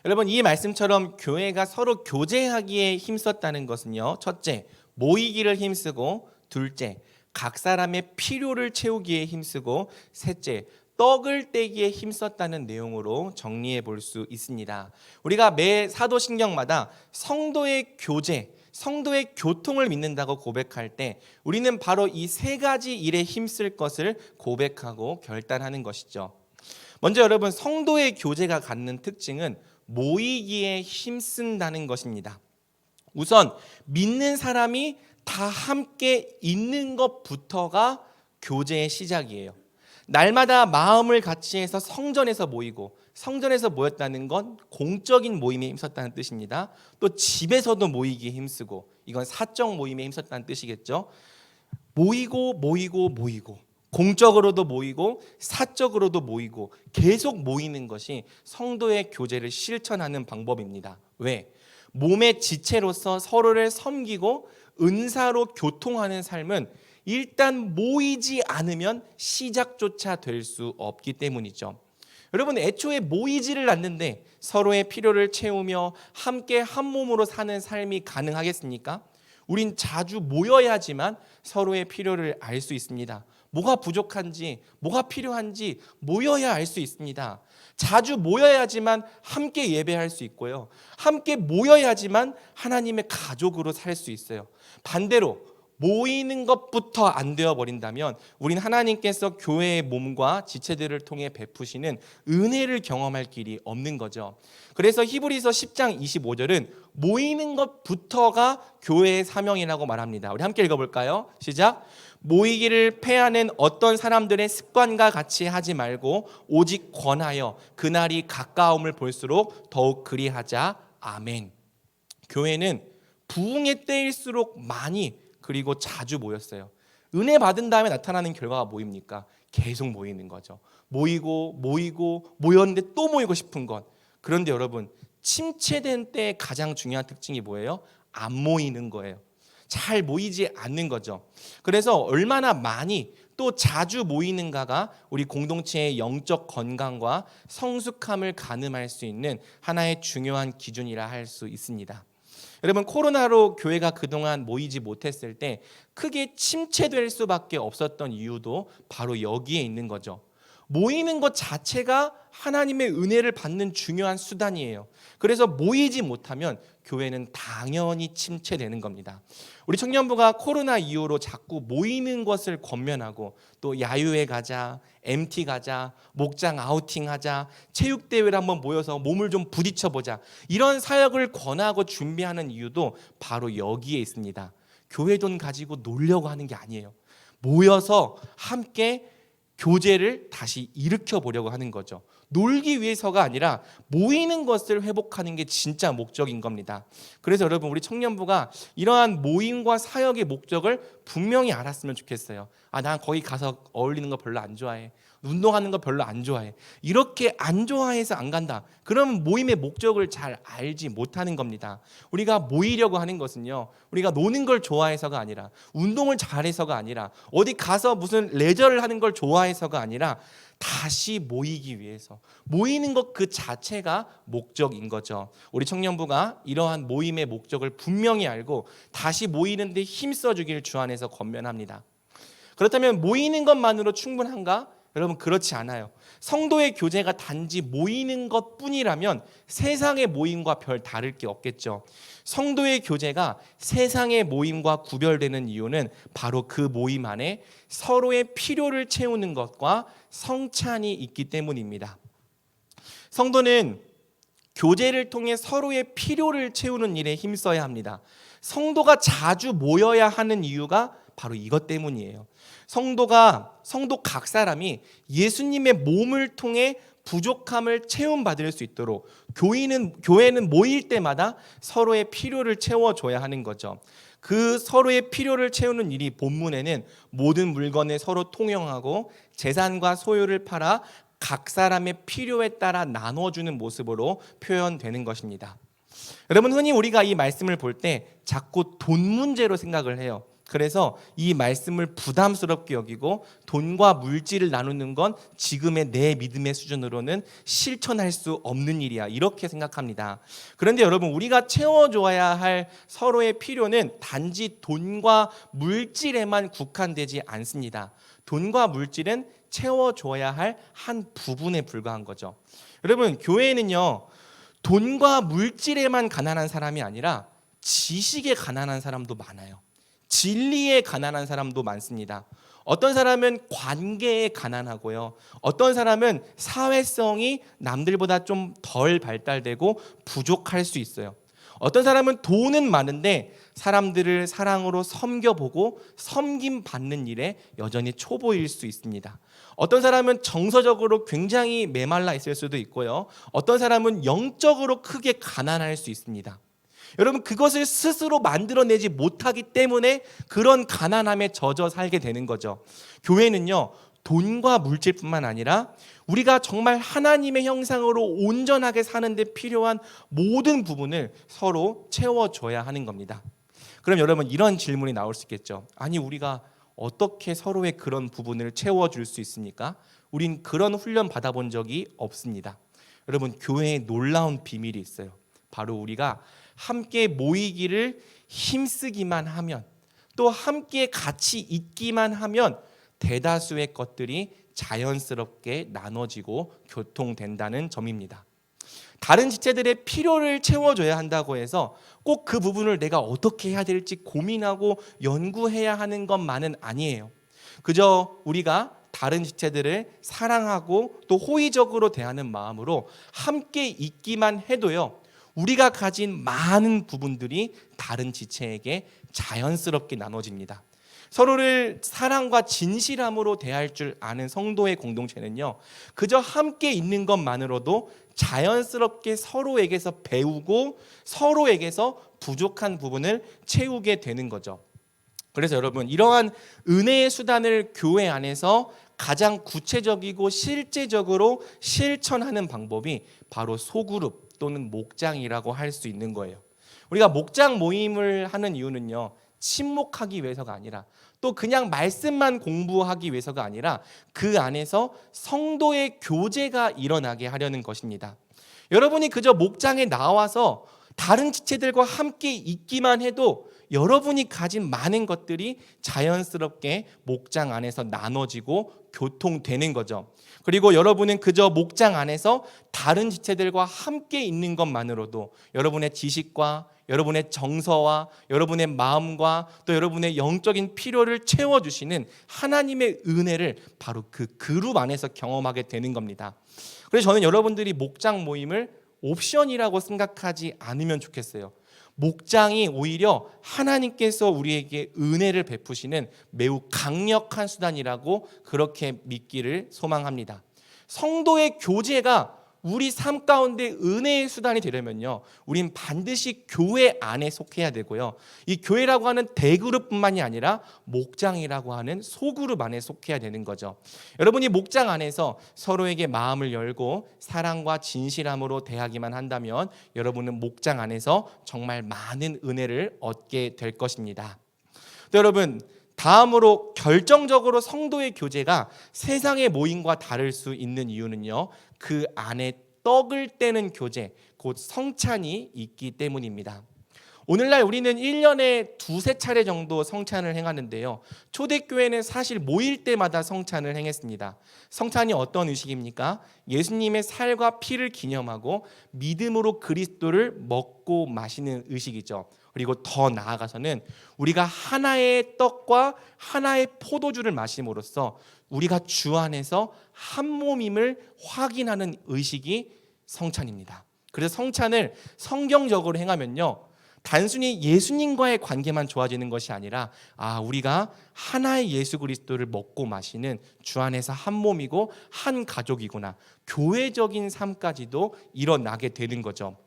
Speaker 1: 여러분, 이 말씀처럼 교회가 서로 교제하기에 힘썼다는 것은요, 첫째, 모이기를 힘쓰고, 둘째, 각 사람의 필요를 채우기에 힘쓰고, 셋째, 떡을 떼기에 힘썼다는 내용으로 정리해 볼 수 있습니다. 우리가 매 사도신경마다 성도의 교제, 성도의 교통을 믿는다고 고백할 때 우리는 바로 이 세 가지 일에 힘쓸 것을 고백하고 결단하는 것이죠. 먼저 여러분, 성도의 교제가 갖는 특징은 모이기에 힘쓴다는 것입니다. 우선 믿는 사람이 다 함께 있는 것부터가 교제의 시작이에요. 날마다 마음을 같이 해서 성전에서 모이고, 성전에서 모였다는 건 공적인 모임에 힘썼다는 뜻입니다. 또 집에서도 모이기에 힘쓰고, 이건 사적 모임에 힘썼다는 뜻이겠죠. 모이고 공적으로도 모이고 사적으로도 모이고 계속 모이는 것이 성도의 교제를 실천하는 방법입니다. 왜? 몸의 지체로서 서로를 섬기고 은사로 교통하는 삶은 일단 모이지 않으면 시작조차 될 수 없기 때문이죠. 여러분, 애초에 모이지를 않는데 서로의 필요를 채우며 함께 한 몸으로 사는 삶이 가능하겠습니까? 우린 자주 모여야지만 서로의 필요를 알 수 있습니다. 뭐가 부족한지, 뭐가 필요한지 모여야 알 수 있습니다. 자주 모여야지만 함께 예배할 수 있고요. 함께 모여야지만 하나님의 가족으로 살 수 있어요. 반대로 모이는 것부터 안 되어버린다면 우린 하나님께서 교회의 몸과 지체들을 통해 베푸시는 은혜를 경험할 길이 없는 거죠. 그래서 히브리서 10장 25절은 모이는 것부터가 교회의 사명이라고 말합니다. 우리 함께 읽어볼까요? 시작. 모이기를 패하는 어떤 사람들의 습관과 같이 하지 말고 오직 권하여 그날이 가까움을 볼수록 더욱 그리하자. 아멘. 교회는 부흥의 때일수록 많이 그리고 자주 모였어요. 은혜 받은 다음에 나타나는 결과가 뭐입니까? 계속 모이는 거죠. 모이고 모였는데 또 모이고 싶은 것. 그런데 여러분, 침체된 때의 가장 중요한 특징이 뭐예요? 안 모이는 거예요. 잘 모이지 않는 거죠. 그래서 얼마나 많이 또 자주 모이는가가 우리 공동체의 영적 건강과 성숙함을 가늠할 수 있는 하나의 중요한 기준이라 할 수 있습니다. 여러분, 코로나로 교회가 그동안 모이지 못했을 때 크게 침체될 수밖에 없었던 이유도 바로 여기에 있는 거죠. 모이는 것 자체가 하나님의 은혜를 받는 중요한 수단이에요. 그래서 모이지 못하면 교회는 당연히 침체되는 겁니다. 우리 청년부가 코로나 이후로 자꾸 모이는 것을 권면하고 또 야유회 가자, MT 가자, 목장 아우팅 하자, 체육대회를 한번 모여서 몸을 좀 부딪혀보자, 이런 사역을 권하고 준비하는 이유도 바로 여기에 있습니다. 교회 돈 가지고 놀려고 하는 게 아니에요. 모여서 함께 교제를 다시 일으켜 보려고 하는 거죠. 놀기 위해서가 아니라 모이는 것을 회복하는 게 진짜 목적인 겁니다. 그래서 여러분, 우리 청년부가 이러한 모임과 사역의 목적을 분명히 알았으면 좋겠어요. 난 거기 가서 어울리는 거 별로 안 좋아해. 운동하는 거 별로 안 좋아해. 이렇게 안 좋아해서 안 간다. 그러면 모임의 목적을 잘 알지 못하는 겁니다. 우리가 모이려고 하는 것은요, 우리가 노는 걸 좋아해서가 아니라, 운동을 잘해서가 아니라, 어디 가서 무슨 레저를 하는 걸 좋아해서가 아니라 다시 모이기 위해서, 모이는 것 그 자체가 목적인 거죠. 우리 청년부가 이러한 모임의 목적을 분명히 알고 다시 모이는 데 힘써주길 주 안에서 권면합니다. 그렇다면 모이는 것만으로 충분한가? 여러분, 그렇지 않아요. 성도의 교제가 단지 모이는 것뿐이라면 세상의 모임과 별 다를 게 없겠죠. 성도의 교제가 세상의 모임과 구별되는 이유는 바로 그 모임 안에 서로의 필요를 채우는 것과 성찬이 있기 때문입니다. 성도는 교제를 통해 서로의 필요를 채우는 일에 힘써야 합니다. 성도가 자주 모여야 하는 이유가 바로 이것 때문이에요. 성도 각 사람이 예수님의 몸을 통해 부족함을 채움받을 수 있도록 교회는 모일 때마다 서로의 필요를 채워줘야 하는 거죠. 그 서로의 필요를 채우는 일이 본문에는 모든 물건을 서로 통용하고 재산과 소유를 팔아 각 사람의 필요에 따라 나눠주는 모습으로 표현되는 것입니다. 여러분, 흔히 우리가 이 말씀을 볼 때 자꾸 돈 문제로 생각을 해요. 그래서 이 말씀을 부담스럽게 여기고 돈과 물질을 나누는 건 지금의 내 믿음의 수준으로는 실천할 수 없는 일이야, 이렇게 생각합니다. 그런데 여러분, 우리가 채워줘야 할 서로의 필요는 단지 돈과 물질에만 국한되지 않습니다. 돈과 물질은 채워줘야 할 한 부분에 불과한 거죠. 여러분, 교회는요, 돈과 물질에만 가난한 사람이 아니라 지식에 가난한 사람도 많아요. 진리에 가난한 사람도 많습니다. 어떤 사람은 관계에 가난하고요, 어떤 사람은 사회성이 남들보다 좀 덜 발달되고 부족할 수 있어요. 어떤 사람은 돈은 많은데 사람들을 사랑으로 섬겨보고 섬김 받는 일에 여전히 초보일 수 있습니다. 어떤 사람은 정서적으로 굉장히 메말라 있을 수도 있고요. 어떤 사람은 영적으로 크게 가난할 수 있습니다. 여러분, 그것을 스스로 만들어내지 못하기 때문에 그런 가난함에 젖어 살게 되는 거죠. 교회는요, 돈과 물질뿐만 아니라 우리가 정말 하나님의 형상으로 온전하게 사는 데 필요한 모든 부분을 서로 채워줘야 하는 겁니다. 그럼 여러분, 이런 질문이 나올 수 있겠죠. 아니, 우리가 어떻게 서로의 그런 부분을 채워줄 수 있습니까? 우린 그런 훈련 받아본 적이 없습니다. 여러분, 교회에 놀라운 비밀이 있어요. 바로 우리가 함께 모이기를 힘쓰기만 하면, 또 함께 같이 있기만 하면 대다수의 것들이 자연스럽게 나눠지고 교통된다는 점입니다. 다른 지체들의 필요를 채워줘야 한다고 해서 꼭 그 부분을 내가 어떻게 해야 될지 고민하고 연구해야 하는 것만은 아니에요. 그저 우리가 다른 지체들을 사랑하고 또 호의적으로 대하는 마음으로 함께 있기만 해도요, 우리가 가진 많은 부분들이 다른 지체에게 자연스럽게 나눠집니다. 서로를 사랑과 진실함으로 대할 줄 아는 성도의 공동체는요, 그저 함께 있는 것만으로도 자연스럽게 서로에게서 배우고 서로에게서 부족한 부분을 채우게 되는 거죠. 그래서 여러분, 이러한 은혜의 수단을 교회 안에서 가장 구체적이고 실제적으로 실천하는 방법이 바로 소그룹 또는 목장이라고 할 수 있는 거예요. 우리가 목장 모임을 하는 이유는요, 친목하기 위해서가 아니라 또 그냥 말씀만 공부하기 위해서가 아니라 그 안에서 성도의 교제가 일어나게 하려는 것입니다. 여러분이 그저 목장에 나와서 다른 지체들과 함께 있기만 해도 여러분이 가진 많은 것들이 자연스럽게 목장 안에서 나눠지고 교통되는 거죠. 그리고 여러분은 그저 목장 안에서 다른 지체들과 함께 있는 것만으로도 여러분의 지식과 여러분의 정서와 여러분의 마음과 또 여러분의 영적인 필요를 채워주시는 하나님의 은혜를 바로 그 그룹 안에서 경험하게 되는 겁니다. 그래서 저는 여러분들이 목장 모임을 옵션이라고 생각하지 않으면 좋겠어요. 목장이 오히려 하나님께서 우리에게 은혜를 베푸시는 매우 강력한 수단이라고 그렇게 믿기를 소망합니다. 성도의 교제가 우리 삶 가운데 은혜의 수단이 되려면요, 우린 반드시 교회 안에 속해야 되고요, 이 교회라고 하는 대그룹뿐만이 아니라 목장이라고 하는 소그룹 안에 속해야 되는 거죠. 여러분이 목장 안에서 서로에게 마음을 열고 사랑과 진실함으로 대하기만 한다면 여러분은 목장 안에서 정말 많은 은혜를 얻게 될 것입니다. 또 여러분, 다음으로 결정적으로 성도의 교제가 세상의 모임과 다를 수 있는 이유는요, 그 안에 떡을 떼는 교제, 곧 성찬이 있기 때문입니다. 오늘날 우리는 1년에 두세 차례 정도 성찬을 행하는데요, 초대교회는 사실 모일 때마다 성찬을 행했습니다. 성찬이 어떤 의식입니까? 예수님의 살과 피를 기념하고 믿음으로 그리스도를 먹고 마시는 의식이죠. 그리고 더 나아가서는 우리가 하나의 떡과 하나의 포도주를 마심으로써 우리가 주 안에서 한 몸임을 확인하는 의식이 성찬입니다. 그래서 성찬을 성경적으로 행하면요, 단순히 예수님과의 관계만 좋아지는 것이 아니라 우리가 하나의 예수 그리스도를 먹고 마시는 주 안에서 한 몸이고 한 가족이구나, 교회적인 삶까지도 일어나게 되는 거죠.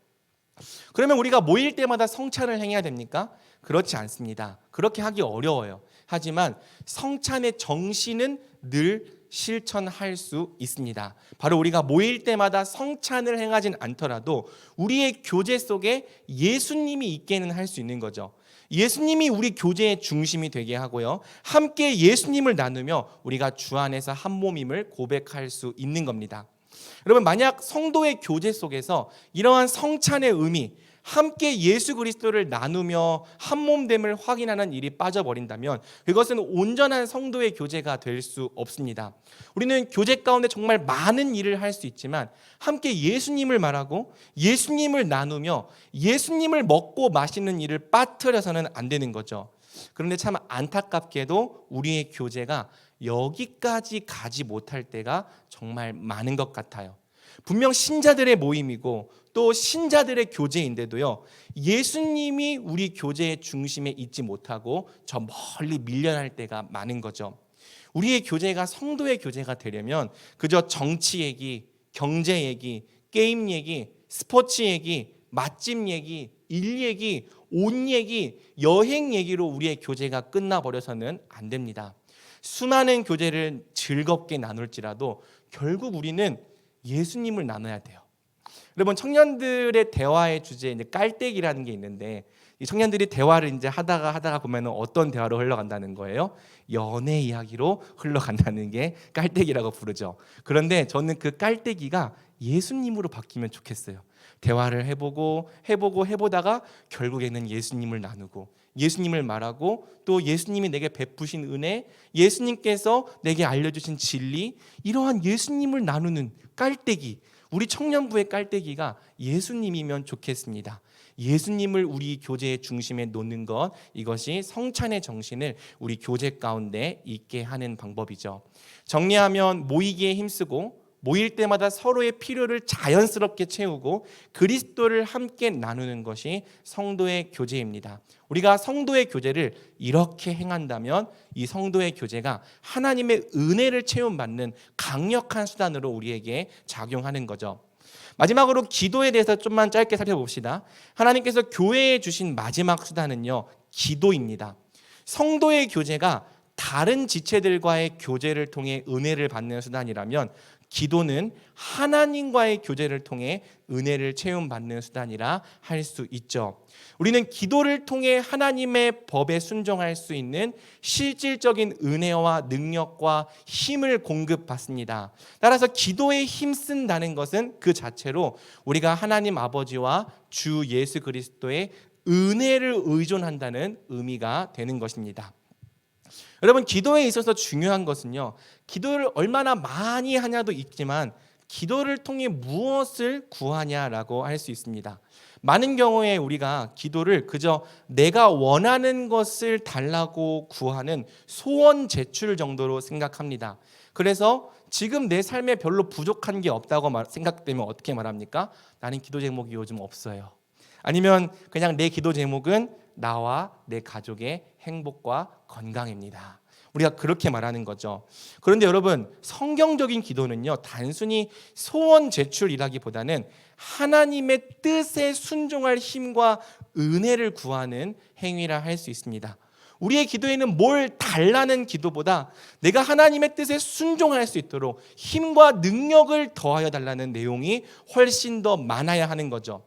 Speaker 1: 그러면 우리가 모일 때마다 성찬을 행해야 됩니까? 그렇지 않습니다. 그렇게 하기 어려워요. 하지만 성찬의 정신은 늘 실천할 수 있습니다. 바로 우리가 모일 때마다 성찬을 행하진 않더라도 우리의 교제 속에 예수님이 있게는 할 수 있는 거죠. 예수님이 우리 교제의 중심이 되게 하고요, 함께 예수님을 나누며 우리가 주 안에서 한 몸임을 고백할 수 있는 겁니다. 여러분, 만약 성도의 교제 속에서 이러한 성찬의 의미, 함께 예수 그리스도를 나누며 한 몸됨을 확인하는 일이 빠져버린다면 그것은 온전한 성도의 교제가 될 수 없습니다. 우리는 교제 가운데 정말 많은 일을 할 수 있지만 함께 예수님을 말하고 예수님을 나누며 예수님을 먹고 마시는 일을 빠뜨려서는 안 되는 거죠. 그런데 참 안타깝게도 우리의 교제가 여기까지 가지 못할 때가 정말 많은 것 같아요. 분명 신자들의 모임이고 또 신자들의 교제인데도요, 예수님이 우리 교제의 중심에 있지 못하고 저 멀리 밀려날 때가 많은 거죠. 우리의 교제가 성도의 교제가 되려면 그저 정치 얘기, 경제 얘기, 게임 얘기, 스포츠 얘기, 맛집 얘기, 일 얘기, 옷 얘기, 여행 얘기로 우리의 교제가 끝나버려서는 안 됩니다. 수많은 교제를 즐겁게 나눌지라도 결국 우리는 예수님을 나눠야 돼요. 여러분, 청년들의 대화의 주제 이제 깔때기라는 게 있는데, 이 청년들이 대화를 이제 하다가 보면 어떤 대화로 흘러간다는 거예요? 연애 이야기로 흘러간다는 게 깔때기라고 부르죠. 그런데 저는 그 깔때기가 예수님으로 바뀌면 좋겠어요. 대화를 해보다가 결국에는 예수님을 나누고 예수님을 말하고 또 예수님이 내게 베푸신 은혜, 예수님께서 내게 알려주신 진리, 이러한 예수님을 나누는 깔때기, 우리 청년부의 깔때기가 예수님이면 좋겠습니다. 예수님을 우리 교제의 중심에 놓는 것, 이것이 성찬의 정신을 우리 교제 가운데 있게 하는 방법이죠. 정리하면 모이기에 힘쓰고 모일 때마다 서로의 필요를 자연스럽게 채우고 그리스도를 함께 나누는 것이 성도의 교제입니다. 우리가 성도의 교제를 이렇게 행한다면 이 성도의 교제가 하나님의 은혜를 체험받는 강력한 수단으로 우리에게 작용하는 거죠. 마지막으로 기도에 대해서 좀만 짧게 살펴봅시다. 하나님께서 교회에 주신 마지막 수단은요, 기도입니다. 성도의 교제가 다른 지체들과의 교제를 통해 은혜를 받는 수단이라면 기도는 하나님과의 교제를 통해 은혜를 체험받는 수단이라 할 수 있죠. 우리는 기도를 통해 하나님의 법에 순종할 수 있는 실질적인 은혜와 능력과 힘을 공급받습니다. 따라서 기도에 힘쓴다는 것은 그 자체로 우리가 하나님 아버지와 주 예수 그리스도의 은혜를 의존한다는 의미가 되는 것입니다. 여러분, 기도에 있어서 중요한 것은요, 기도를 얼마나 많이 하냐도 있지만 기도를 통해 무엇을 구하냐라고 할 수 있습니다. 많은 경우에 우리가 기도를 그저 내가 원하는 것을 달라고 구하는 소원 제출 정도로 생각합니다. 그래서 지금 내 삶에 별로 부족한 게 없다고 생각되면 어떻게 말합니까? 나는 기도 제목이 요즘 없어요. 아니면 그냥 내 기도 제목은 나와 내 가족의 행복과 건강입니다. 우리가 그렇게 말하는 거죠. 그런데 여러분, 성경적인 기도는요, 단순히 소원 제출이라기보다는 하나님의 뜻에 순종할 힘과 은혜를 구하는 행위라 할 수 있습니다. 우리의 기도에는 뭘 달라는 기도보다 내가 하나님의 뜻에 순종할 수 있도록 힘과 능력을 더하여 달라는 내용이 훨씬 더 많아야 하는 거죠.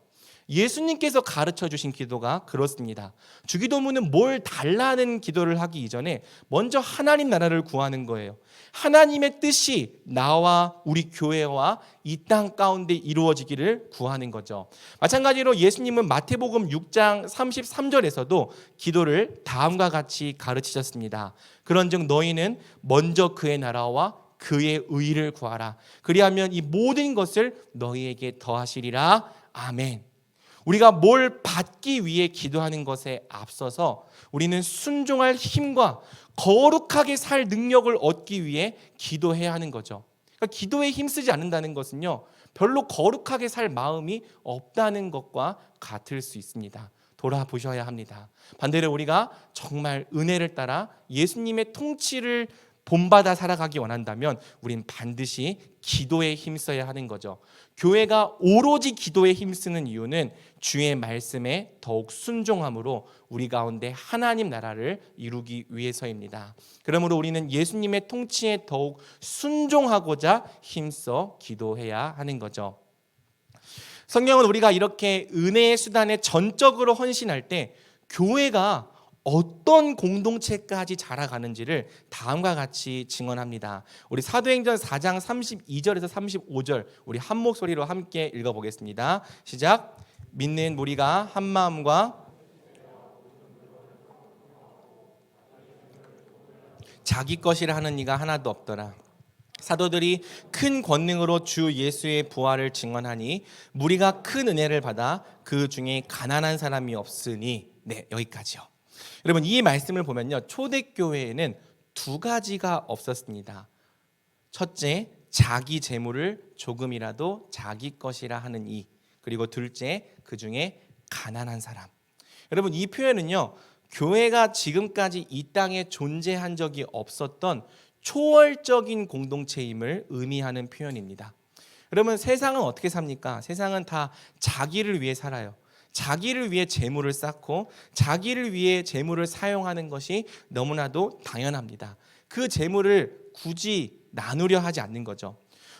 Speaker 1: 예수님께서 가르쳐 주신 기도가 그렇습니다. 주기도문은 뭘 달라는 기도를 하기 이전에 먼저 하나님 나라를 구하는 거예요. 하나님의 뜻이 나와 우리 교회와 이 땅 가운데 이루어지기를 구하는 거죠. 마찬가지로 예수님은 마태복음 6장 33절에서도 기도를 다음과 같이 가르치셨습니다. 그런즉 너희는 먼저 그의 나라와 그의 의를 구하라. 그리하면 이 모든 것을 너희에게 더하시리라. 아멘. 우리가 뭘 받기 위해 기도하는 것에 앞서서 우리는 순종할 힘과 거룩하게 살 능력을 얻기 위해 기도해야 하는 거죠. 그러니까 기도에 힘쓰지 않는다는 것은요, 별로 거룩하게 살 마음이 없다는 것과 같을 수 있습니다. 돌아보셔야 합니다. 반대로 우리가 정말 은혜를 따라 예수님의 통치를 본받아 살아가기 원한다면 우린 반드시 기도에 힘써야 하는 거죠. 교회가 오로지 기도에 힘쓰는 이유는 주의 말씀에 더욱 순종함으로 우리 가운데 하나님 나라를 이루기 위해서입니다. 그러므로 우리는 예수님의 통치에 더욱 순종하고자 힘써 기도해야 하는 거죠. 성경은 우리가 이렇게 은혜의 수단에 전적으로 헌신할 때 교회가 어떤 공동체까지 자라가는지를 다음과 같이 증언합니다. 우리 사도행전 4장 32절에서 35절 우리 한 목소리로 함께 읽어보겠습니다. 시작. 믿는 무리가 한 마음과 자기 것이라 하는 이가 하나도 없더라. 사도들이 큰 권능으로 주 예수의 부활을 증언하니 무리가 큰 은혜를 받아 그 중에 가난한 사람이 없으니. 네, 여기까지요. 여러분, 이 말씀을 보면요, 초대교회에는 두 가지가 없었습니다. 첫째, 자기 재물을 조금이라도 자기 것이라 하는 이. 그리고 둘째, 그 중에 가난한 사람. 여러분, 이 표현은요, 교회가 지금까지 이 땅에 존재한 적이 없었던 초월적인 공동체임을 의미하는 표현입니다. 여러분, 세상은 어떻게 삽니까? 세상은 다 자기를 위해 살아요. 자기를 위해 재물을 쌓고 자기를 위해 재물을 사용하는 것이 너무나도 당연합니다. 그 재물을 굳이 나누려 하지 않는 거죠.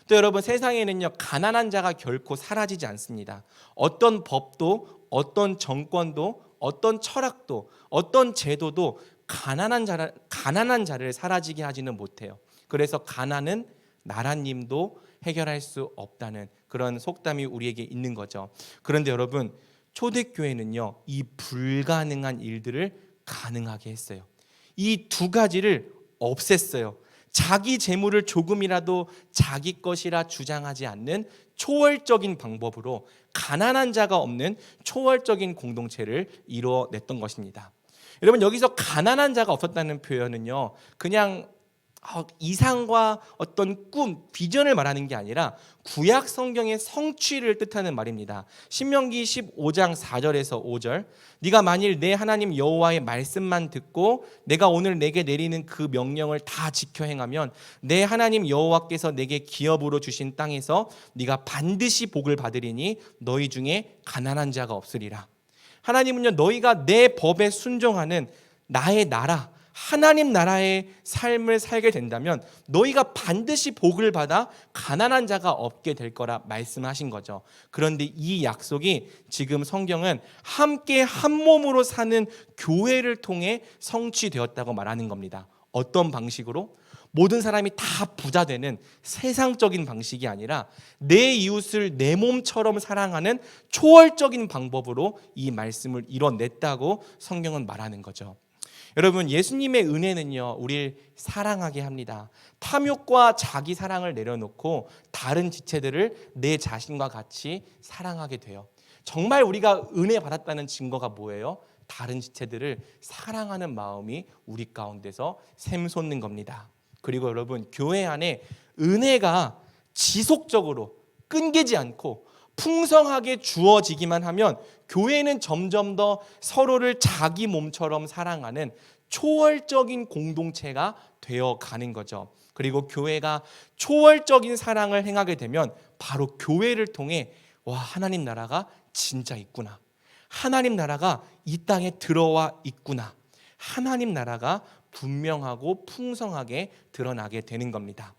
Speaker 1: 또 여러분, 세상에는요, 가난한 자가 결코 사라지지 않습니다. 어떤 법도, 어떤 정권도, 어떤 철학도, 어떤 제도도 가난한 자를 사라지게 하지는 못해요. 그래서 가난은 나라님도 해결할 수 없다는 그런 속담이 우리에게 있는 거죠. 그런데 여러분, 초대교회는요, 이 불가능한 일들을 가능하게 했어요. 이 두 가지를 없앴어요. 자기 재물을 조금이라도 자기 것이라 주장하지 않는 초월적인 방법으로 가난한 자가 없는 초월적인 공동체를 이뤄냈던 것입니다. 여러분, 여기서 가난한 자가 없었다는 표현은요, 그냥 이상과 어떤 꿈, 비전을 말하는 게 아니라 구약 성경의 성취를 뜻하는 말입니다. 신명기 15장 4절에서 5절, 네가 만일 내 하나님 여호와의 말씀만 듣고 내가 오늘 내게 내리는 그 명령을 다 지켜 행하면 내 하나님 여호와께서 내게 기업으로 주신 땅에서 네가 반드시 복을 받으리니 너희 중에 가난한 자가 없으리라. 하나님은요, 너희가 내 법에 순종하는 나의 나라, 하나님 나라의 삶을 살게 된다면 너희가 반드시 복을 받아 가난한 자가 없게 될 거라 말씀하신 거죠. 그런데 이 약속이 지금 성경은 함께 한 몸으로 사는 교회를 통해 성취되었다고 말하는 겁니다. 어떤 방식으로? 모든 사람이 다 부자 되는 세상적인 방식이 아니라 내 이웃을 내 몸처럼 사랑하는 초월적인 방법으로 이 말씀을 이뤄냈다고 성경은 말하는 거죠. 여러분, 예수님의 은혜는요, 우리를 사랑하게 합니다. 탐욕과 자기 사랑을 내려놓고 다른 지체들을 내 자신과 같이 사랑하게 돼요. 정말 우리가 은혜 받았다는 증거가 뭐예요? 다른 지체들을 사랑하는 마음이 우리 가운데서 샘솟는 겁니다. 그리고 여러분, 교회 안에 은혜가 지속적으로 끊기지 않고 풍성하게 주어지기만 하면 교회는 점점 더 서로를 자기 몸처럼 사랑하는 초월적인 공동체가 되어가는 거죠. 그리고 교회가 초월적인 사랑을 행하게 되면 바로 교회를 통해 와, 하나님 나라가 진짜 있구나. 하나님 나라가 이 땅에 들어와 있구나. 하나님 나라가 분명하고 풍성하게 드러나게 되는 겁니다.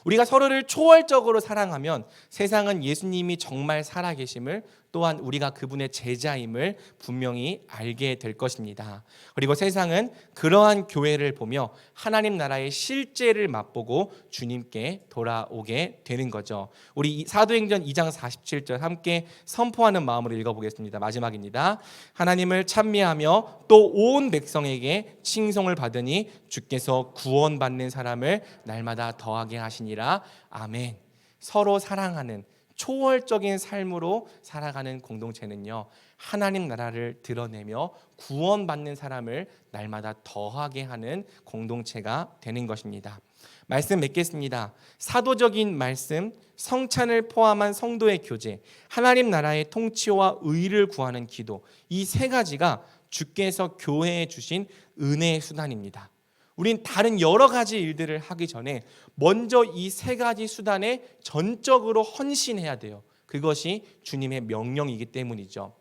Speaker 1: 우리가 서로를 초월적으로 사랑하면 세상은 예수님이 정말 살아계심을, 또한 우리가 그분의 제자임을 분명히 알게 될 것입니다. 그리고 세상은 그러한 교회를 보며 하나님 나라의 실제를 맛보고 주님께 돌아오게 되는 거죠. 우리 사도행전 2장 47절 함께 선포하는 마음으로 읽어보겠습니다. 마지막입니다. 하나님을 찬미하며 또 온 백성에게 칭송을 받으니 주께서 구원받는 사람을 날마다 더하게 하시니라. 아멘. 서로 사랑하는 초월적인 삶으로 살아가는 공동체는요, 하나님 나라를 드러내며 구원받는 사람을 날마다 더하게 하는 공동체가 되는 것입니다. 말씀 맺겠습니다. 사도적인 말씀, 성찬을 포함한 성도의 교제, 하나님 나라의 통치와 의를 구하는 기도, 이 세 가지가 주께서 교회에 주신 은혜의 수단입니다. 우린 다른 여러 가지 일들을 하기 전에 먼저 이 세 가지 수단에 전적으로 헌신해야 돼요. 그것이 주님의 명령이기 때문이죠.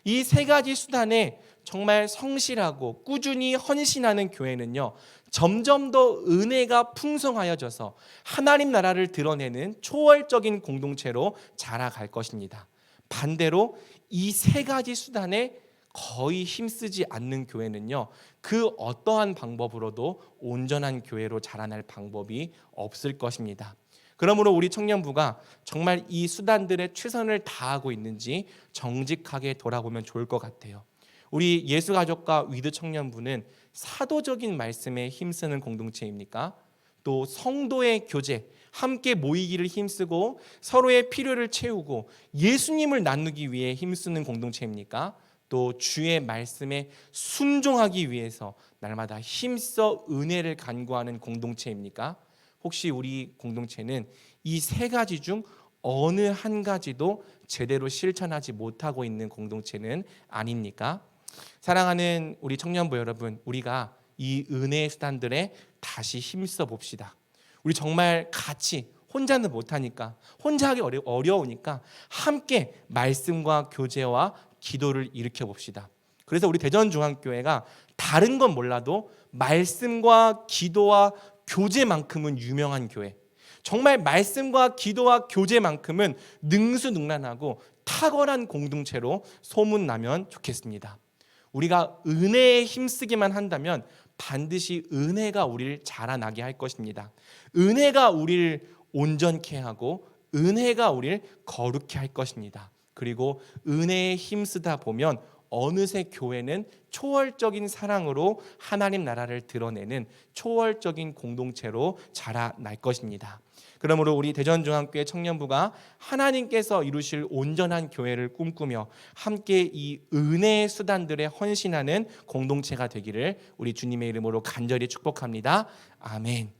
Speaker 1: 이 세 가지 수단에 정말 성실하고 꾸준히 헌신하는 교회는요, 점점 더 은혜가 풍성하여져서 하나님 나라를 드러내는 초월적인 공동체로 자라갈 것입니다. 반대로 이 세 가지 수단에 거의 힘쓰지 않는 교회는요, 그 어떠한 방법으로도 온전한 교회로 자라날 방법이 없을 것입니다. 그러므로 우리 청년부가 정말 이 수단들의 최선을 다하고 있는지 정직하게 돌아보면 좋을 것 같아요. 우리 예수가족과 위드 청년부는 사도적인 말씀에 힘쓰는 공동체입니까? 또 성도의 교제, 함께 모이기를 힘쓰고 서로의 필요를 채우고 예수님을 나누기 위해 힘쓰는 공동체입니까? 또 주의 말씀에 순종하기 위해서 날마다 힘써 은혜를 간구하는 공동체입니까? 혹시 우리 공동체는 이 세 가지 중 어느 한 가지도 제대로 실천하지 못하고 있는 공동체는 아닙니까? 사랑하는 우리 청년부 여러분, 우리가 이 은혜의 수단들에 다시 힘써 봅시다. 우리 정말 같이, 혼자는 못하니까, 혼자 하기 어려우니까 함께 말씀과 교제와 기도를 일으켜 봅시다. 그래서 우리 대전중앙교회가 다른 건 몰라도 말씀과 기도와 교제만큼은 유명한 교회, 정말 말씀과 기도와 교제만큼은 능수능란하고 탁월한 공동체로 소문나면 좋겠습니다. 우리가 은혜에 힘쓰기만 한다면 반드시 은혜가 우리를 자라나게 할 것입니다. 은혜가 우리를 온전케 하고 은혜가 우리를 거룩케 할 것입니다. 그리고 은혜에 힘쓰다 보면 어느새 교회는 초월적인 사랑으로 하나님 나라를 드러내는 초월적인 공동체로 자라날 것입니다. 그러므로 우리 대전중앙교회 청년부가 하나님께서 이루실 온전한 교회를 꿈꾸며 함께 이 은혜의 수단들에 헌신하는 공동체가 되기를 우리 주님의 이름으로 간절히 축복합니다. 아멘.